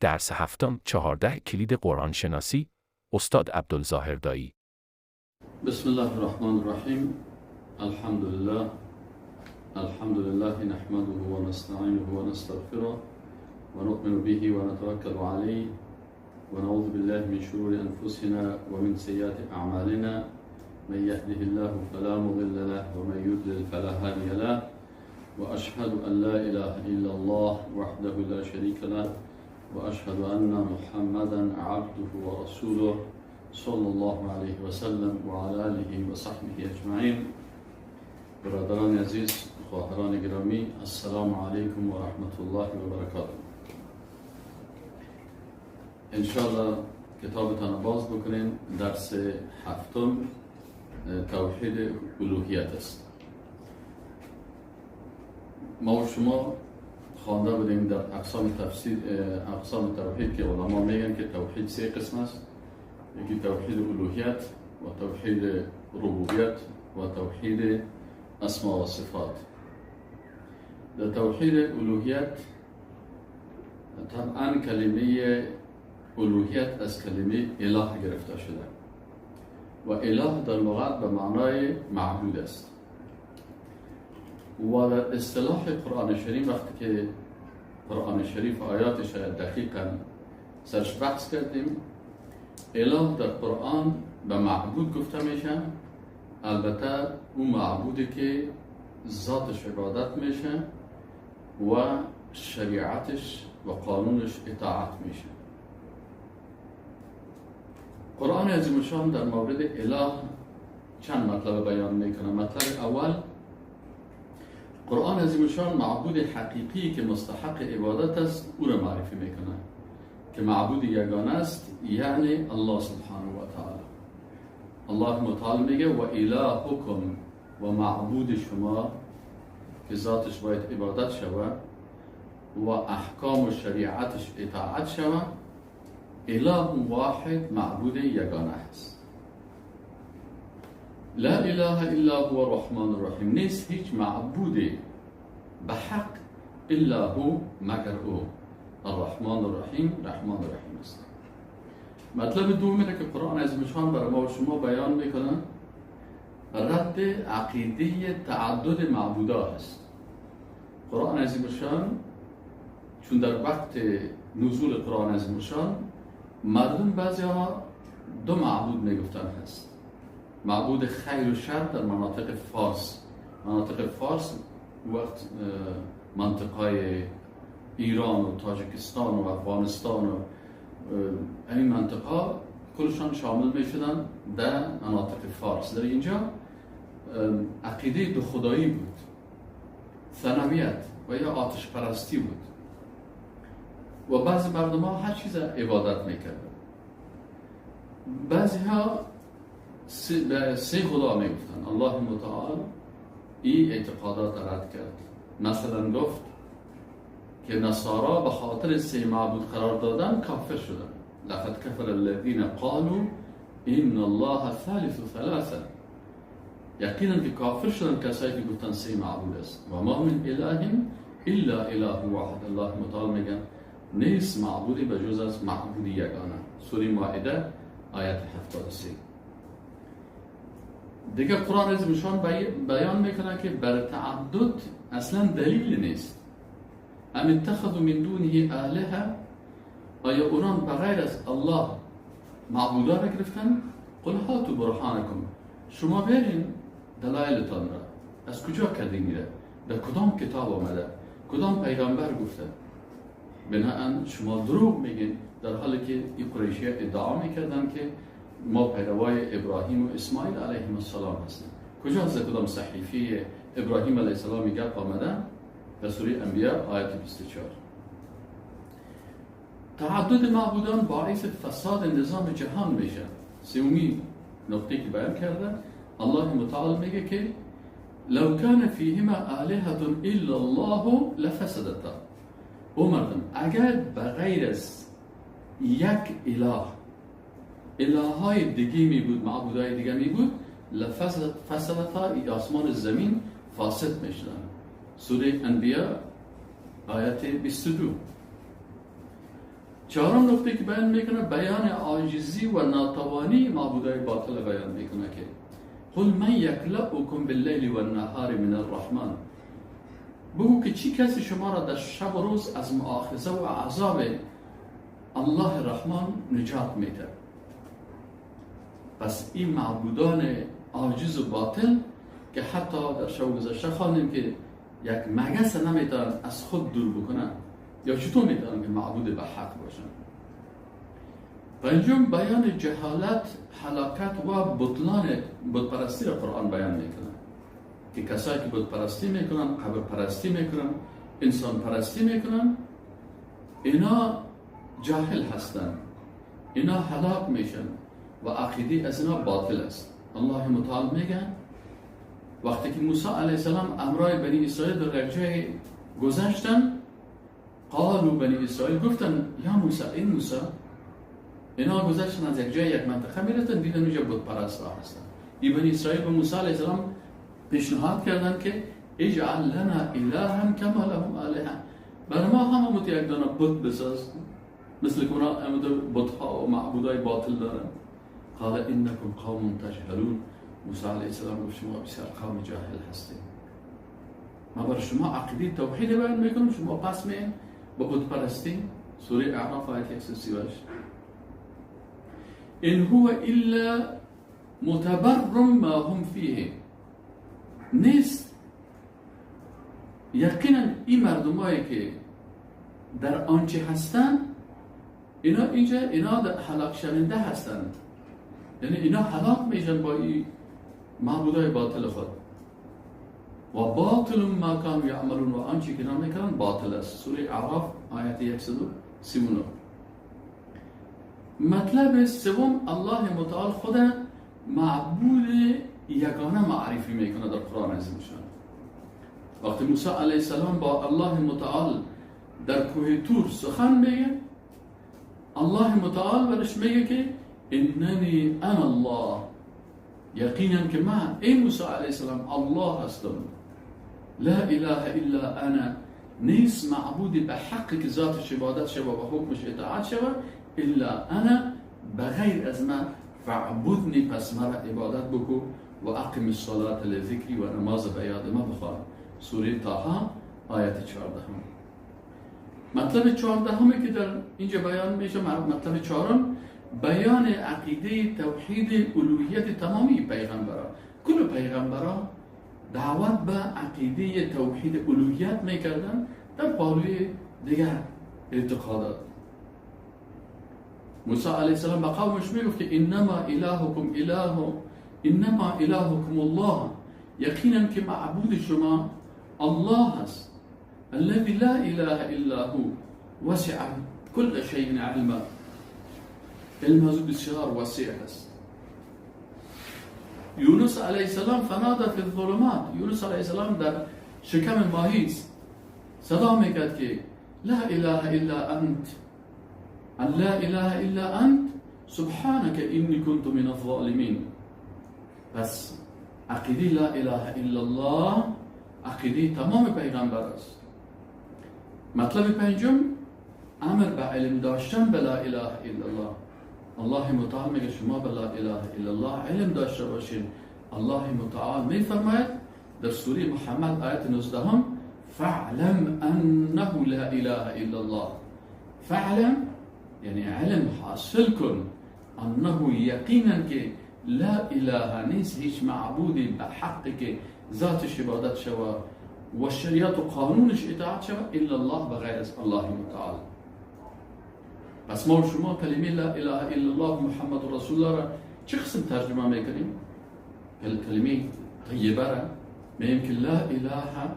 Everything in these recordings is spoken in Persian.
درس هفتم 14 کلید قرآن شناسی استاد عبدالظاهر دایی. بسم الله الرحمن الرحیم. الحمد لله نحمده و نستعینه و نستغفره و نؤمن به و نتوکل علیه و نعوذ بالله من شرور انفسنا و من سیئات اعمالنا. من يهده الله فلا مضل له ومن يضلل فلا هادي له واشهد ان لا اله الا الله وحده لا شريك له واشهد ان محمدا عبده ورسوله صلی الله علیه و سلم و علی آله و صحبه اجمعین. برادران عزیز، خواهران گرامی، السلام علیکم و رحمت الله و برکاته. انشاءالله کتابتان باز بکنین. درس هفتم توحید الوهیت است. ما و شما خوانده بودیم در اقسام توحید که علما میگن که توحید سه قسم است. یکی توحید الوهیت و توحید ربوبیت و توحید اسماء و صفات. در توحید الوهیت طبعا کلمه الوهیت از کلمه اله گرفته شده و اله در لغت به معنای معبود است. و در اصطلاح قرآن شریف وقتی که قرآن شریف آیاتش دقیقا سرش بحث کردیم، اله در قرآن به معبود گفته میشه. البته اون معبودی که ذاتش عبادت میشه و شریعتش و قانونش اطاعت میشه. قرآن عظیم الشان در مورد اله چند مطلب بیان میکنه. مطلب اول، قرآن عظیم الشان معبود حقیقی که مستحق عبادت است او را معرفی میکنه که معبود یگانه است، یعنی الله سبحانه و تعالی. الله متعال میگه و الهکم و معبود شما که ذاتش باید عبادت شود و احکام و شریعتش اطاعت شود. اله واحد، معبود یگانه است. لا اله الا هو الرحمن الرحیم. نیست هیچ معبودی به حق الا هو مگر او. الرحمن الرحیم، رحمان الرحیم است. مطلب دوم اینه که قرآن عظیم الشان برای ما و شما بیان میکنه رد عقیده تعدد معبودات است. قرآن عظیم الشان چون در وقت نزول قرآن عظیم الشان مردم بعضی ها دو معبود میگفتن هست. معبود خیر و شر در مناطق فارس. مناطق فارس وقت منطقه ایران و تاجیکستان و افغانستان و این منطقه کلشان شامل می شدن در مناطق فارس. در اینجا عقیده دو خدایی بود، ثنویت و یا آتش پرستی بود و بعضی مردم ها هر چیز عبادت می کردن. بعضی ها سه خدا می گفتن. الله متعال این اعتقادات رد کرد. مثلا گفت که نصارا به خاطر سه معبود قرار دادن کافر شدن. لقد کفر الذین قالوا ان الله ثالث ثلاثه. یقینا که کافر شدن کسایی که گفتن سه معبود است. و ما من اله الا اله واحد. الله متعال میگن نیست معبودی به جز از معبود یگانه. سوره مائده آیت 73. دیگه قرآن عظیم الشان بیان میکنه که بر تعدد اصلا دلیل نیست. ام اتخذوا من دونه آلهه. آیا اونان بغیر از الله معبودا را گرفتن؟ قل هاتوا برهانکم. شما برین دلایلتان را. از کجا کردین میره؟ در کدام کتاب آمده؟ کدام پیغمبر گفته؟ بناهن شما دروغ میگین، در حالی که این قریشی ادعا میکردن که ما پیروای ابراهیم و اسماعیل علیهم السلام هستیم. کجا از کدام صحیفه ابراهیم علیه السلام گپ آمده؟ در سوره انبیاء آیت 24. تعدد معبودان باعث فساد نظام جهان میشه. سومی نقطه که بیان کرده، الله متعال میگه که لو کان فیهما آلهة الا الله لفسدتا. او مردم اگر بغیر از یک اله الههای دیگه می بود، معبودهای دیگه می بود، لفسدتا، آسمان زمین فاسد می شدن. سوره انبیاء آیت 22. چهارم نکته که بیان میکنه بیان عاجزی و ناتوانی معبودای باطل بیان میکنه که قل من یکلؤکم باللیل و النهار من الرحمن، بگو که چی کسی شما را در شب و روز از مؤاخذه و عذاب الله رحمان نجات میده. پس این معبودان عاجز و باطل که حتی در شب گذشته خواندیم که یک مگس نمیتونن از خود دور بکنن، یا چطور میتونن که معبود به حق باشن. پنجم بیان جهالت، هلاکت و بطلان بتپرستی را قرآن بیان میکنه که کسایی که بتپرستی میکنن، قبر پرستی میکنن، انسان پرستی میکنن، اینا جاهل هستن، اینا هلاک میشن و عقیده از اینا باطل است. الله متعال میگه وقتی که موسی علیه السلام امرای بنی اسرائیل در جای گذشتن، قالوا بنی اسرائیل گفتن یا موسی، این موسی، اینا گذشتن از یک جای یک منطقه میرتن، دیدن اونجا بت پرست ها هستن. این بنی اسرائیل به موسی علیه السلام پیشنهاد کردن که اجعل لنا الها کما لهم الهه، برای ما هم یک دانه بت بساز مثل که اونا بت ها و معبودای باطل دارن. قال انکم قوم تجهلون، موسی علیه السلام گفت شما بسیار قوم جاهل هستید، ما برای شما عقیده توحید بیان میکنم، شما پس میین با بت پرستی. سوره اعراف آیه 138. ان هو الا متبر ما هم فیه، نیست یقینا این مردمایی که در آنچه هستن اینا در هلاک شونده هستند، یعنی اینا هلاک میشن با این معبودای باطل خود. و باطل ما کانوا یعملون، و آنچه که اینا میکنن باطل است. سوره اعراف آیه 139. مطلب سوم، الله متعال خود معبود یگانه معرفی میکنه در قرآن عظیم شان. وقتی موسی علیه السلام با الله متعال در کوه طور سخن میگه، الله متعال برش میگه که اننی انا الله، یقینا که من ای موسی علیه السلام الله هستم، لا اله الا انا، نیست معبود به حق که ذاتش عبادت شود و حکمش اطاعت شود الا انا، بغیر از من، فعبدنی، پس مرا عبادت بکو و اقم الصلاة لذکری و نماز به یاد ما بخوان. سوره طه آیت 14. مطلب 14 که در اینجا بیان میشه، مطلب 4 بیان عقیده توحید الوهیت تمامی پیغمبران. کل پیغمبران دعوت به عقیده توحید الوهیت میکردن در پالوی دیگر اعتقادات. موسی علیه السلام به قومش میگفت که انما الهکم الله، یقینا که معبود شما الله هست، الذي لا اله الا هو وسع كل شيء علما، علم از بسیار وسیع است. یونس علیه السلام فنادى فی الظلمات، یونس علیه السلام در شکم ماهی صدا میکرد که لا اله الا انت، لا اله الا انت سبحانك انی كنت من الظالمین. پس عقیده لا اله الا الله عقیده تمام پیغمبر است. مطلب 5 امر به علم داشتن به لا اله الا الله. الله متعال میگه شما به لا اله الا الله علم داشته باشین. الله متعال میفرماید در سوره محمد آیت 19 فاعلم انه لا اله الا الله، فاعلم یعنی علم حاصل کن، انه یقینا که لا اله نیست هیچ معبودی به حقی که ذاتش عبادت شود و شریعت و قانونش اطاعت شود الا الله، بغیر از الله متعال. پس ما شما کلمه لا اله الا الله محمد رسول الله را چه قسم ترجمه میکنیم؟ کلمه طیبه را میگیم که لا اله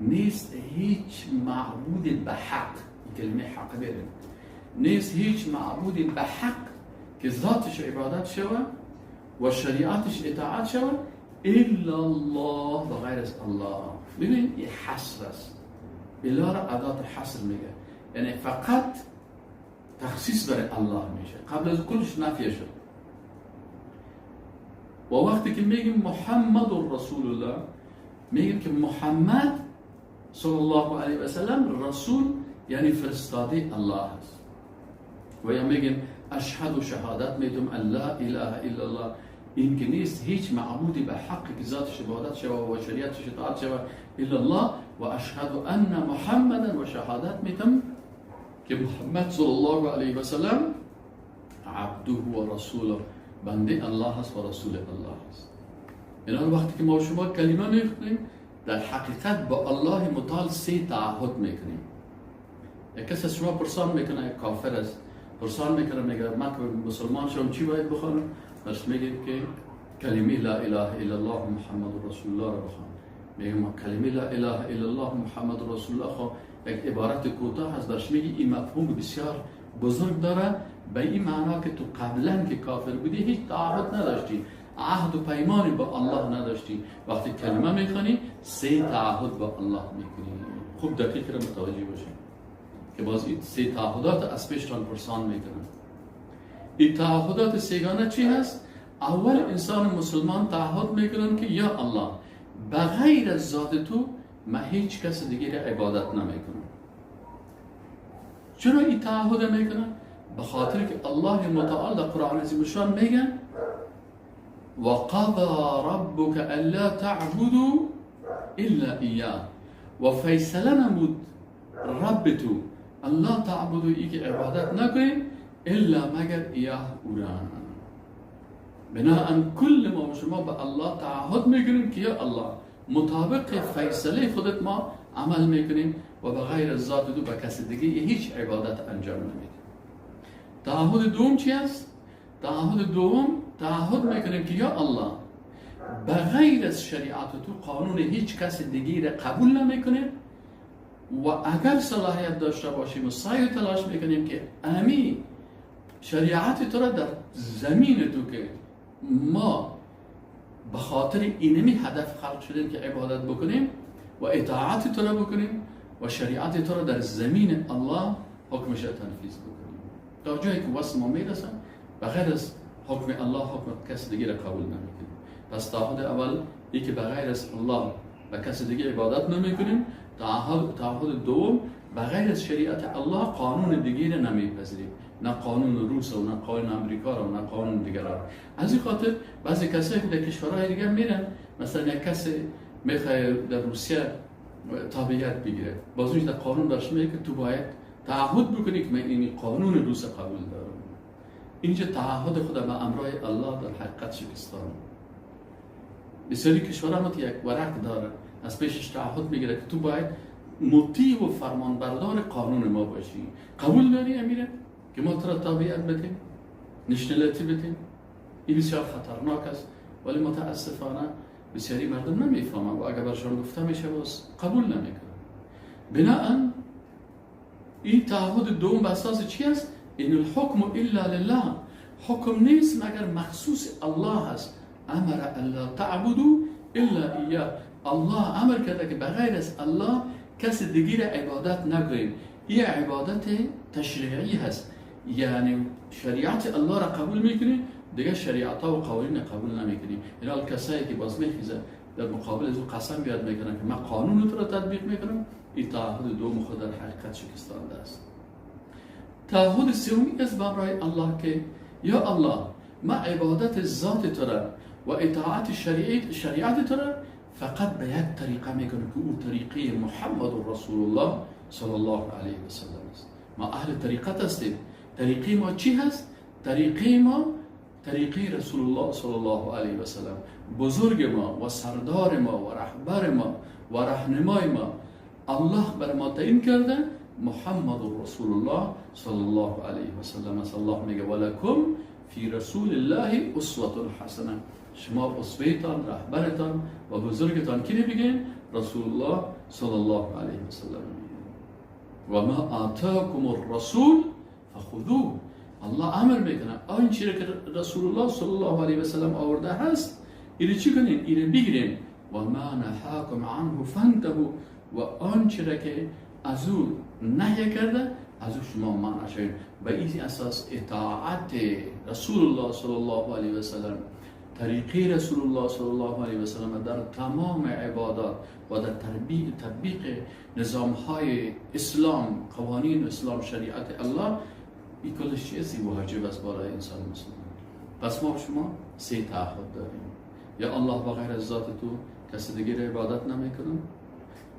نیست هیچ معبود به حق، کلمه حق بیاریم، نیست هیچ معبود به حق که ذاتش عبادت شود و شریعتش اطاعت شود الا الله، بغیر از الله. ببین این حصر است، الا را ادات حصر میگه، یعنی فقط تخصیص برای الله میشه، قبل از کلش نفی شد. و وقتی که میگیم محمد رسول الله، میگیم که محمد صلی الله علیه و سلم رسول یعنی فرستاده الله است. و یا میگیم اشهد و شهادت میتونم ان لا اله الا الله، این که نیست هیچ معبودی به حق که ذاتش عبادت شود و شریعتش اطاعت شود الا الله، و اشهد ان محمدا، و شهادت میتونم که محمد صلی الله علیه و سلم عبده و رسوله، بنده الله هست و رسول الله هست. اینا وقتی که ما شما کلمه میخونیم در حقیقت با الله متعال 3 تعهد میکنیم. یک کس از شما پرسان میکنه یک کافر است، پرسان میکنه میگه من که مسلمان شدم چی باید بخونم؟ بس میگه که کلمه لا اله الا الله محمد رسول الله رو بخوان. میگه ما کلمه لا اله الا الله محمد رسول الله خو یک عبارت کوتاه هست، درش میگه این مفهوم بسیار بزرگ داره. به این معنا که تو قبلا که کافر بودی هیچ تعهد نداشتی، عهد و پیمانی با الله نداشتی، وقتی کلمه میخوانی 3 تعهد با الله میکنی. خوب دقیق رو متوجه باشید که باز این 3 تعهدات از پیشتان پرسان میکنن. این تعهدات 3گانه چی هست؟ اول انسان مسلمان تعهد میکنن که یا الله بغیر از ذات تو من هیچ کس دیگه عبادت نمیکنم. چرا این تعهد میکنن؟ به خاطر که الله متعال در قرآن عظیم الشان میگه وقضى ربك الا تعبدوا الا اياه، و فیصله نمود رب تو الله تعبدو ای که عبادت نکنیم الا مگر ایاه اوران. بناهن کل ما و شما به الله تعهد میکنیم که یا الله مطابق فیصله خودت ما عمل میکنیم و به غیر ذات تو به کسی دیگه هیچ عبادت انجام نمیدیم. تعهد دوم چی است؟ تعهد دوم تعهد میکنیم که یا الله به غیر از شریعت تو قانون هیچ کس دیگه را قبول نمیکنیم و اگر صلاحیت داشته باشیم و سعی و تلاش میکنیم که امی شریعت تو را در زمین تو که ما به خاطر اینمی هدف خلق شدیم که عبادت بکنیم و اطاعت تو را بکنیم و شریعت تو را در زمین الله حکمش تنفیذ بکنیم تا جایی که وصل ما میرسن بغیر از حکم الله حکم کسی دیگه را قبول نمیکنیم. پس تعهد اول ای که بغیر از الله و کسی دیگه عبادت نمیکنیم. تعهد دوم بغیر از شریعت الله قانون دیگه را نمیپذیریم، نه قانون روس و نه قانون امریکا و نه قانون دیگر را. از این خاطر بعضی کسایی که در کشورهای دیگه میرن، مثلا یک کسی میخواد در روسیه تابعیت بگیره، بازوش در قانون درش میگه که تو باید تعهد بکنی که من این قانون روس قبول دارم. اینجا تعهد خود به امرای الله در حقیقت شکستان. بسیاری کشورها ما یک ورق داره از پیشش تعهد میگیره که تو باید مطیع و فرمانبردار قانون ما باشی. قبول داری امیره که ما تو را تابعیت بدیم، نشنالیتی بدیم؟ این بسیار خطرناک است، ولی متاسفانه بسیاری مردم نمیفهمن و اگر برشان گفته میشه باز قبول نمیکنن. بناهن این تعهد دوم به اساس چی است؟ این الحکم الا لله، حکم نیست مگر مخصوص الله است. امر الا تعبدوا الا ایاه، الله امر کرده که بغیر از الله کسی دیگه عبادت نکنیم. این عبادت تشریعی هست، یعنی شریعت الله را قبول میکنیم، دیگه شریعت ها و قوانین قبول نمیکنیم. اینا کسایی که باز میخیزه در مقابل از او قسم بیاد میکنن که من قانون تو را تطبیق میکنم، این تعهد دوم خود در حقیقت شکستانده است. تعهد سومی از برای الله که یا الله ما عبادت ذات تو را و اطاعت شریعت تو را فقط به یک طریقه میکنم که او طریقه محمد رسول الله صلی الله علیه و سلم است. ما اهل طریقت هستیم. طریقه ما چی هست؟ طریقه ما طریقه رسول الله صلی الله علیه و سلم، بزرگ ما و سردار ما و رهبر ما و راهنمای ما. الله بر ما تعیین کرده محمد رسول الله صلی الله علیه و سلم است. الله میگه ولکم فی رسول الله اسوة حسنه، شما اسوه‌تان، رهبرتان و بزرگتان کی بگین؟ رسول الله صلی الله علیه و سلم. و ما آتاکم الرسول فخذوه، الله امر میکنه آنچه که رسول الله صلی الله علیه و سلم آورده هست اینو چی کنین؟ اینو بگیرین. و ما نهاکم عنه فانتهوا، و آنچه که از او نهی کرده از او شما منع شوید. به این اساس اطاعت رسول الله صلی الله علیه و سلم، طریقه رسول الله صلی الله علیه و سلم در تمام عبادات و در تطبیق نظام های اسلام، قوانین اسلام، شریعت الله این کلش چیزی واجب است بالای انسان مسلمان. پس ما شما 3 تعهد داریم. یا الله بغیر از ذات تو کسی دیگه عبادت نمیکنم،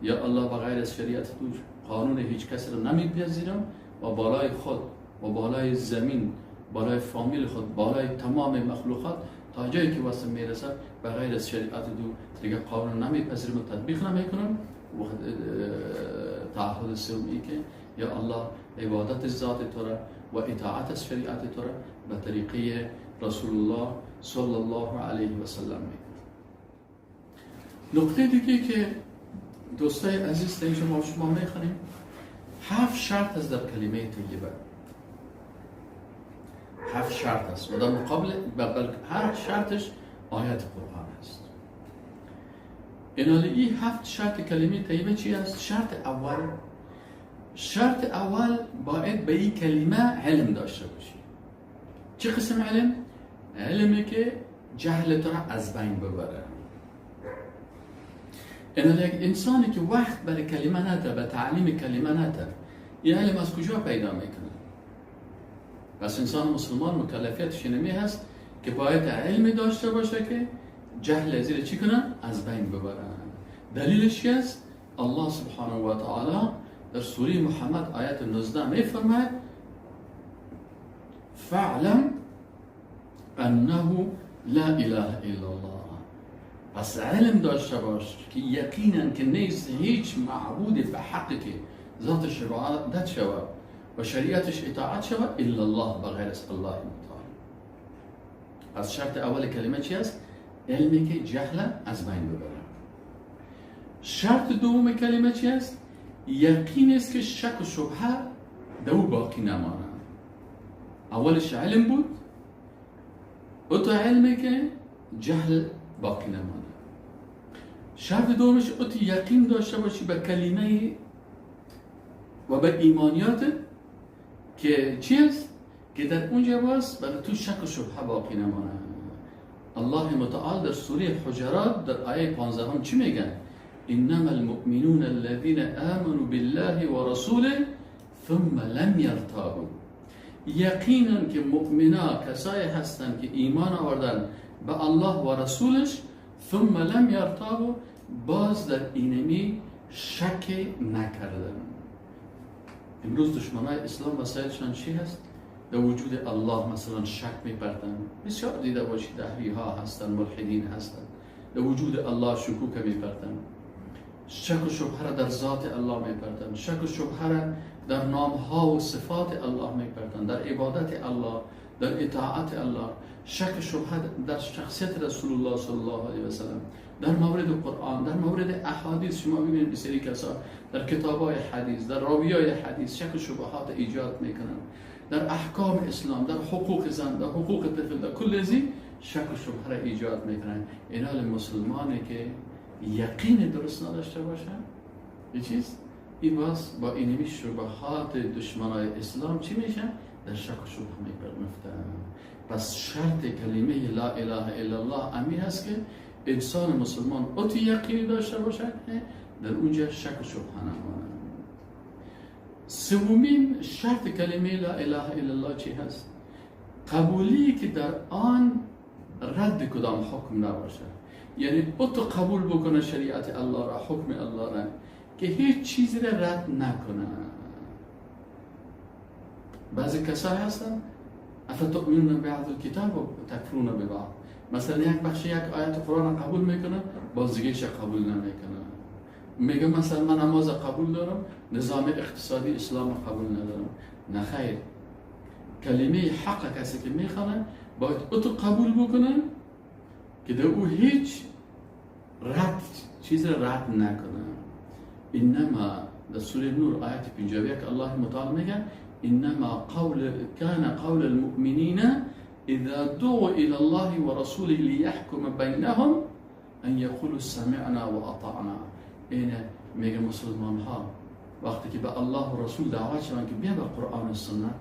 یا الله بغیر از شریعت تو قانون هیچ کسی رو نمیپذیرم و بالای خود و بالای زمین، بالای فامیل خود، بالای تمام مخلوقات تا جایی که واسه میرسه بغیر از شریعت تو دیگه قانون نمیپذیرم و تطبیق نمیکنم. و تعهد سومی که یا الله عبادت ذات تو را و اطاعت از شریعت تو را به طریقه رسول الله صلی الله علیه و سلم میکنم. نکته دیگه که دوستای عزیز در شما میخوانیم 7 شرط است در کلمه طیبه. 7 شرط است و در مقابل هر شرطش آیت قرآن است. این 7 شرط کلمه طیبه چی است؟ شرط اول باید به این کلمه علم داشته باشی. چه قسم علم؟ علمی که جهل تو را از بین ببره. یک انسانی که وقت برای کلمه نده، به تعلیم کلمه نده، این علم از کجا پیدا میکنه؟ پس انسان مسلمان مکلفیتش اینمی هست که باید علمی داشته باشه که جهل زیر چی کنه؟ از بین ببره. دلیلش است؟ الله سبحانه و تعالی در سوره محمد آیت 19 میفرماید فاعلم انه لا اله الا الله. پس علم داشته باش که یقینا که نیست هیچ معبود به حق که ذاتش عبادت شود و شریعتش اطاعت شود الا الله، بغیر از الله متعال. پس شرط اول کلمه چی است؟ علمی که جهل از بین ببره. شرط دوم کلمه چی است؟ یقین است که شک و شبهه دو باقی نمانه. اولش علم بود و تو علمی که جهل باقی نمانه. شرط دومش تو یقین داشته باشی به کلمه و به ایمانیات که چی است؟ که در اونجا باز برای تو شک و شبهه باقی نمانه. الله متعال در سوره حجرات در آیه 15 هم چی میگن؟ انما المؤمنون الذين آمنوا بالله ورسوله ثم لم يرتابوا. یقینا که مؤمنا کسایی هستند که ایمان آوردن به الله و رسولش ثم لم يرتابوا، باز در اینمی شک نکردن. امروز دشمنای اسلام وسایلشان چی هست؟ در وجود الله مثلا شک می‌بردن. بسیار دیده باشید دهری‌ها هستن، ملحدین هستن، در وجود الله شکوک می‌بردن. شک و شبهه را در ذات الله می‌بردن، شک و شبهه را در نام‌ها و صفات الله می‌بردن، در عبادت الله، در اطاعت الله. شک و شبهه در شخصیت رسول الله صلی الله علیه و سلم، در مورد قرآن، در مورد احادیث. شما ببینید بسیاری کسا در کتاب‌های حدیث، در راویای حدیث شک و شبهات ایجاد میکنن. در احکام اسلام، در حقوق زن، در حقوق طفل، در کل ازی شک و شبهه را ایجاد میکنن. این حال مسلمانی که یقین درست نداشته باشن یه چیز این باز با اینمی شبهات دشمنای اسلام چی میشن؟ در شک و شبهه میفتن. پس شرط کلمه لا اله الا الله امین هست که انسان مسلمان اون یقینی داشته باشد در اونجا شک و شبهه نمانه. سومین شرط کلمه لا اله الا الله چی هست؟ قبولی که در آن رد کدام حکم نباشه. یعنی تو قبول بکنه شریعت الله را، حکم الله را، که هیچ چیزی را رد نکنه. بعضی کسایی هستن افتؤمنون ببعض الکتاب و تکفرون ببعض. مثلا یک بخش یک آیت قرآن قبول میکنه، باز دیگه قبول نمیکنه. میگه مثلا من نماز قبول دارم، نظام اقتصادی اسلام قبول ندارم. نه خیر، کلمه حق کسی که میخوانه باید تو قبول بکنه که در او هیچ چیز رد نکنه. انما در سوره نور آیت 51 الله متعال میگه انما كان قول المؤمنين اذا دعوا الى الله ورسوله ليحكم بينهم ان يقولوا سمعنا واطعنا. این میگه مسلمان ها وقتی که به الله و رسول دعوت شدن که بیا به قرآن و سنت،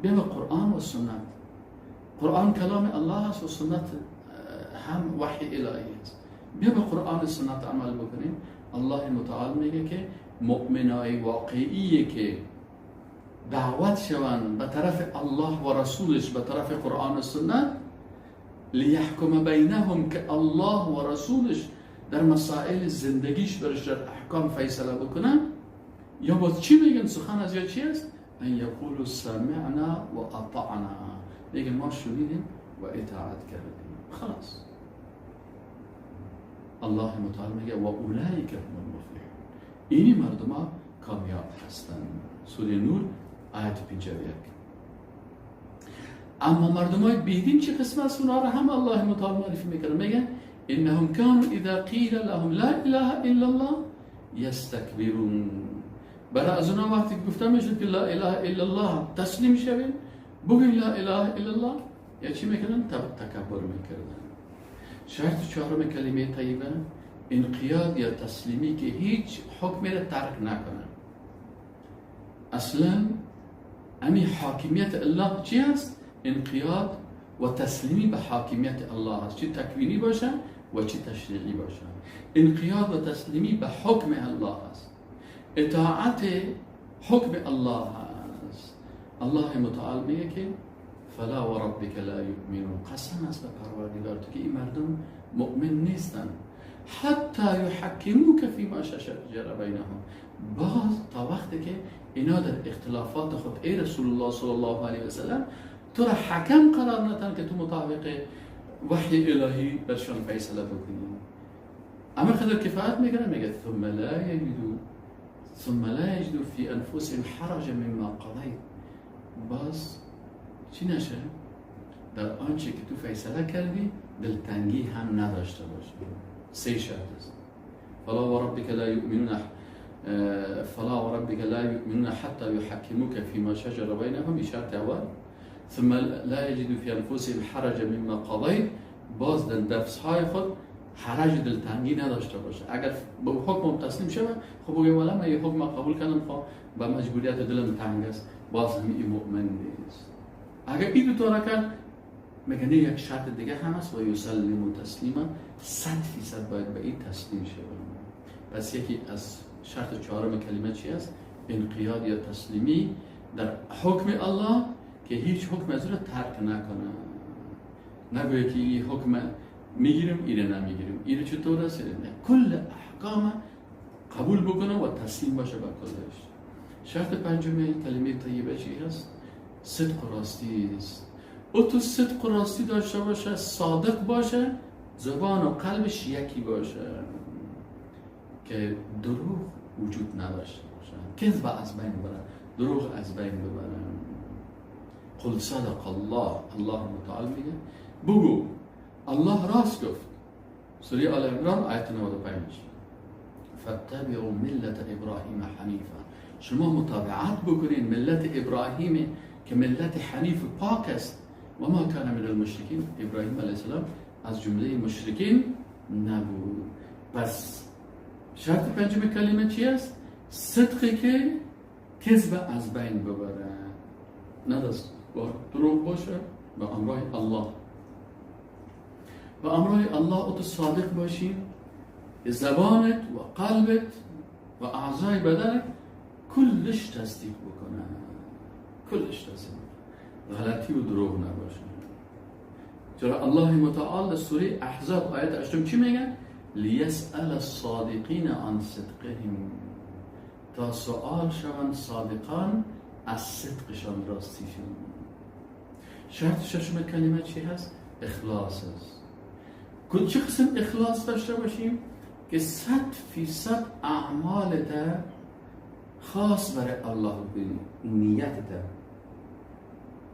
بیا به قرآن و سنت. قرآن کلام الله است و سنت هم وحی الهی است. بیا به قرآن و سنت عمل بکنیم. الله متعال میگه که مؤمنای واقعی که دعوت شوند به طرف الله و رسولش، به طرف قرآن و سنت، لیحکم بینهم که الله و رسولش در مسائل زندگیش برش در احکام فیصله بکنن، یا باز چی میگن؟ سخن از یا چی است؟ ان یقولوا سمعنا و اطعنا، میگن ما شنیدیم و اطاعت کردیم. خلاص. الله متعال میگه و اولئک هم المفلحون، اینی مردم ها کامیاب هستند. سوره نور آیت 51. اما مردم های بیدین چه قسم از اونا را هم الله متعال معرفی میکنه، میگه انهم كانوا اذا قیل لهم لا اله الا الله یستکبرون. برای از اونا وقتی گفته میشد که لا اله الا الله تسلیم شوید، بگوین لا اله الا الله، یا چی میکنن؟ تکبر میکردن. شرط چهارم کلمه طیبه انقیاد یا تسلیمی که هیچ حکمی را ترک نکنن. اصلا امی حاکمیت الله چی است؟ انقیاد و تسلیمی به حاکمیت الله است، چی تکوینی باشه و چی تشریعی باشه. انقیاد و تسلیمی به حکم الله است، اطاعت حکم الله است. الله متعال میگه که فلا و ربک لا یؤمنون، قسم است به پروردگار تو که این مردم مؤمن نیستن، حتی یحکموک فیما شجر بینهم، باز تا وقتی که اینا در اختلافات خود ای رسول الله صلی الله علیه و سلم تو را حکم قرار ندن که تو مطابق وحی الهی برشان فیصله بکنی. اما خدا کفایت میکنه، میگه ثم لا یجدو فی انفسهم حرج مما قضیت، باز چی نشه؟ در آنچه که تو فیصله کردی دلتنگی هم نداشته باشی. سه شرط است. فلا و ربک لا یؤمنون حتی یحکموک فیما شجر بینهم، شرط اول. ثم لا یجدو فی انفسهم حرج مما قضیت، باز در نفسهای خود حرج دلتنگی نداشته باشه. اگر به حکم تسلیم شود، خب بگه والا من یه حکم قبول کردم، خب با مجبوریت دلم تنگ است، باز هم این مؤمن نیست. اگر این دو تا را کرد، میگه نه، یک شرط دیگه هم هست، و یسلم تسلیما، 100% باید به این تسلیم شود. پس یکی از شرط چهارم کلمه چی است؟ انقیاد یا تسلیمی در حکم الله که هیچ حکم از رو ترک نکنه. نگویه که این حکم میگیریم ایره نمیگیریم، ایره چطور است؟ نه، کل احکام قبول بکنه و تسلیم باشه به کلش. شرط پنجم کلمه طیبه چی هست؟ صدق و راستی است. او تو صدق و راستی داشته باشه، صادق باشه، زبان و قلبش یکی باشه، که دروغ وجود نداشته باشه، کذب از بین بره، دروغ از بین ببره. قل صدق الله، الله متعال میگه بگو الله راست گفت. سوره آل عمران آیت 95. فاتبعوا ملت ابراهیم حنیفا، شما متابعت بکنین ملت ابراهیم که ملت حنیف پاک است. و ما کان من المشرکین، ابراهیم علیه السلام از جمله مشرکین نبود. پس شرط پنجم کلمه چی است؟ صدقی که کذب از بین ببره، ندست دروغ باشه به امرای الله. و امرای الله تو صادق باشی، زبانت و قلبت و اعضای بدنت کلش تصدیق بکنه، کلش تصدیق، غلطی و دروغ نباشه. چرا الله متعال در سوره احزاب آیت 8 چی میگه؟ لیسأل الصادقین عن صدقهم، تا سؤال شوند صادقان از صدقشان، راستیشان. شرط ششم کلمه چی هست؟ اخلاص است. چه قسم اخلاص داشته باشیم؟ که 100% اعمالت خاص برای الله بگیری، نیتت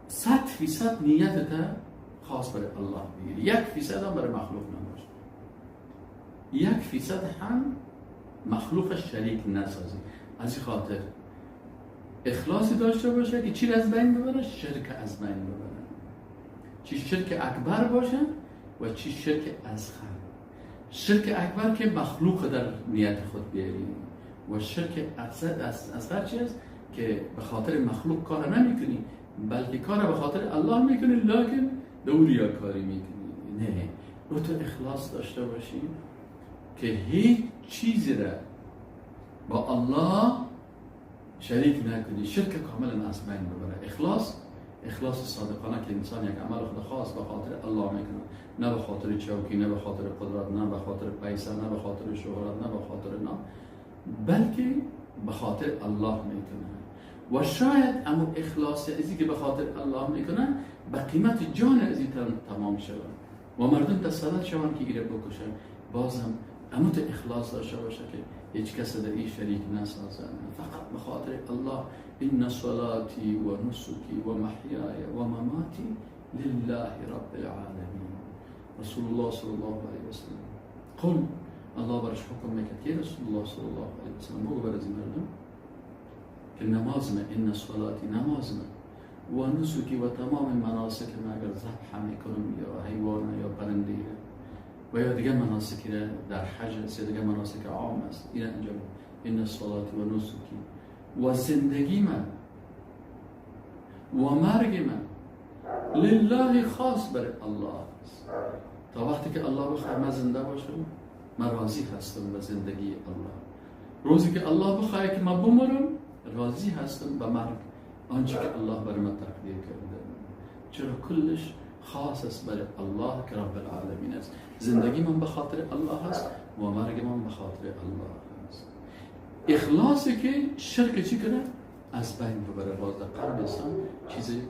100% نیتت خاص برای الله بگیری، 1% هم برای مخلوق نباشه، 1% هم مخلوق شریک نسازی. از این خاطر اخلاصی داشته باشه که چی از بین ببره؟ شرک از بین ببره. چی شرک اکبر باشه و چی شرک اصغر. شرک اکبر که مخلوق در نیت خود بیاری، و شرک اصغر چی است؟ که به خاطر مخلوق کار نمی کنی، بلکه کار به خاطر الله میکنی، لیکن دوریا کاری میکنی. نه، او تو اخلاص داشته باشی که هیچ چیزی را با الله شریک نکنی، شرک کاملا از بین ببره. اخلاص صادقانه که انسان یک عمل خود خاص به خاطر الله میکنه، نه به خاطر چوکی، نه به خاطر قدرت، نه به خاطر پیسه، نه به خاطر شهرت، نه به خاطر نام، بلکه به خاطر الله میکنه. و شاید اما اخلاص ازی که به خاطر الله میکنه به قیمت جان ازی تمام شود و مردم تسلط شوند که ایره بکشن، بازم اما تو اخلاص داشته باشه که هیچ کس در این شریک نسازن، فقط به خاطر الله. ان صلاتی و نسکی و محیای و مماتی لله رب العالمین. رسول الله صلی الله علیه و سلم قل، الله برش حکم میکرد که رسول الله صلی الله علیه و سلم بگو برز مردم که نمازمه، ان صلاتی نمازمه و نسکی و تمام مناسک ما اگر ذبح میکنم یا حیوان یا پرنده و یا دیگه مناسکی در حج است، دیگه مناسک عام است، این انجام. ان صلاتی و نسکی و زندگی من و مرگ من لله خاص بر الله است. تا وقتی که الله بخواد من زنده باشم، من راضی هستم به زندگی الله. روزی که الله بخواد که من بمرم، راضی هستم به مرگ، آنچه که الله برای من تقدیر کرده، چرا کلش خاص است برای الله که رب العالمین است. زندگی من به خاطر الله است و مرگ من به خاطر الله است. اخلاصی که شرک چی کنه از بین ببره، باز در قلب انسان چیزی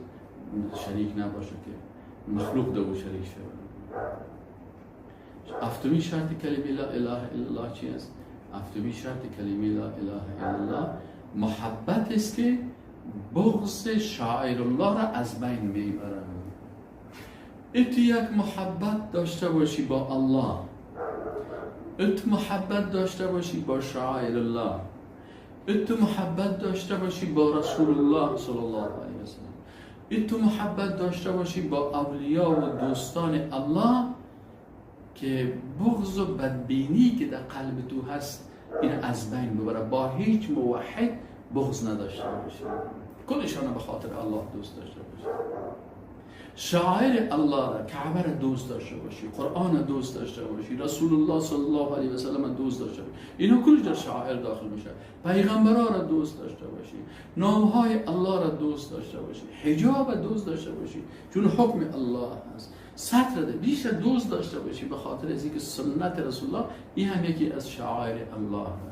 شریک نباشه که مخلوق دو شریک شود. هفتمین شرط کلمه لا اله الا الله چی است؟ هفتمین شرط کلمه لا اله الا الله محبت است که بغض شاعر الله را از بین میبره. ات یک محبت داشته باشی با الله، ات محبت داشته باشی با شاعر الله، ات محبت داشته باشی با رسول الله صلی الله علیه و سلم، ات محبت داشته باشی با اولیاء و دوستان الله، که بغض و بدبینی که در قلب تو هست این از بین ببره. با هیچ موحد بغض نداشته باشی، کلشان به خاطر الله دوست داشته باشی. شاعر الله را، کعبه را دوست داشته باشی، قرآن را دوست داشته باشی، رسول الله صلی الله علیه و سلم دوست داشته باشی. اینا کلش در شاعر داخل میشه. پیغمبرها را دوست داشته باشی، نامهای الله را دوست داشته باشی، حجاب را دوست داشته باشی چون حکم الله هست، سطر را بیشتر دوست داشته باشی به خاطر از اینکه سنت رسول الله این هم یکی از شاعر الله هست.